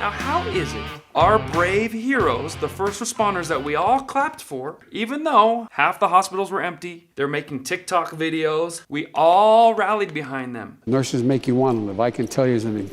Now, how is it our brave heroes, the first responders that we all clapped for, even though half the hospitals were empty, they're making TikTok videos, we all rallied behind them. Nurses make you want to live. I can tell you as a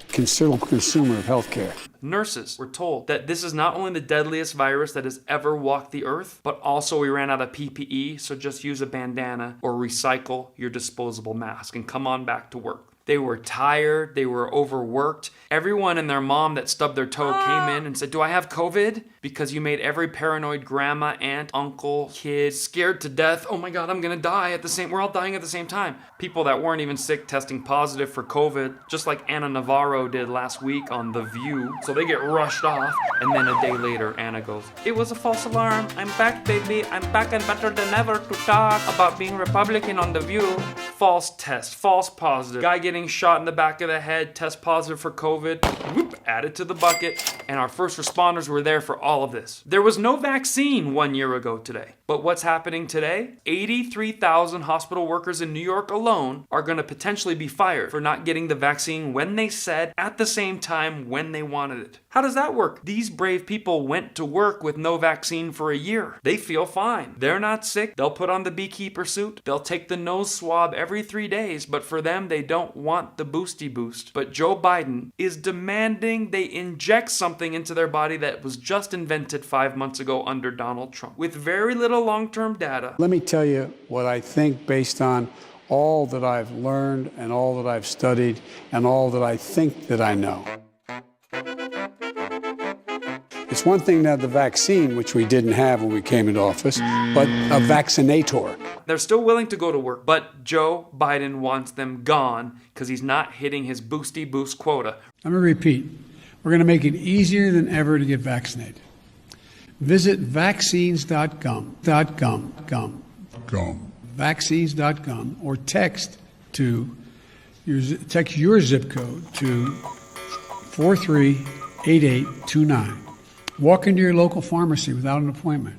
considerable consumer of healthcare. Nurses were told that this is not only the deadliest virus that has ever walked the earth, but also we ran out of PPE, so just use a bandana or recycle your disposable mask and come on back to work. They were tired, they were overworked. Everyone and their mom that stubbed their toe came in and said, "Do I have COVID?" Because you made every paranoid grandma, aunt, uncle, kid scared to death. Oh my God, I'm gonna die we're all dying at the same time. People that weren't even sick testing positive for COVID, just like Anna Navarro did last week on The View. So they get rushed off, and then a day later, Anna goes, "It was a false alarm. I'm back, baby. I'm back and better than ever to talk about being Republican on The View." False test, false positive. Guy getting shot in the back of the head, test positive for COVID, whoop, added to the bucket, and our first responders were there for all of this. There was no vaccine 1 year ago today. But what's happening today? 83,000 hospital workers in New York alone are going to potentially be fired for not getting the vaccine when they said, at the same time when they wanted it. How does that work? These brave people went to work with no vaccine for a year. They feel fine. They're not sick. They'll put on the beekeeper suit. They'll take the nose swab every 3 days, but for them, they don't want the boosty boost. But Joe Biden is demanding they inject something into their body that was just invented 5 months ago under Donald Trump, with very little long-term data. Let me tell you what I think based on all that I've learned and all that I've studied and all that I think that I know. It's one thing to have the vaccine, which we didn't have when we came into office, but a vaccinator. They're still willing to go to work, but Joe Biden wants them gone because he's not hitting his boosty boost quota. Let me repeat. We're going to make it easier than ever to get vaccinated. Visit vaccines.gum, vaccines.gum, or text your zip code to 438829. Walk into your local pharmacy without an appointment.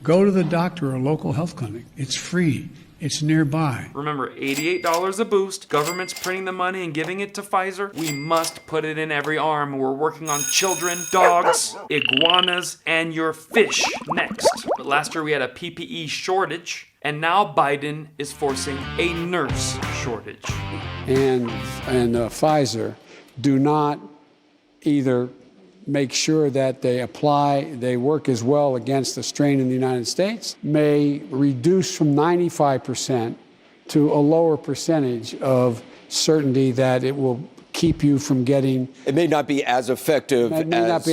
Go to the doctor or a local health clinic. It's free. It's nearby. Remember, $88 a boost. Government's printing the money and giving it to Pfizer. We must put it in every arm. We're working on children, dogs, iguanas, and your fish next. But last year we had a PPE shortage, and now Biden is forcing a nurse shortage. And Pfizer do not either make sure that they work as well against the strain in the United States, may reduce from 95% to a lower percentage of certainty that it will keep you from getting... It may not be as effective against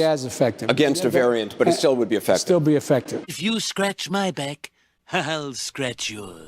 a variant, but it still would be effective. Still be effective. If you scratch my back, I'll scratch yours.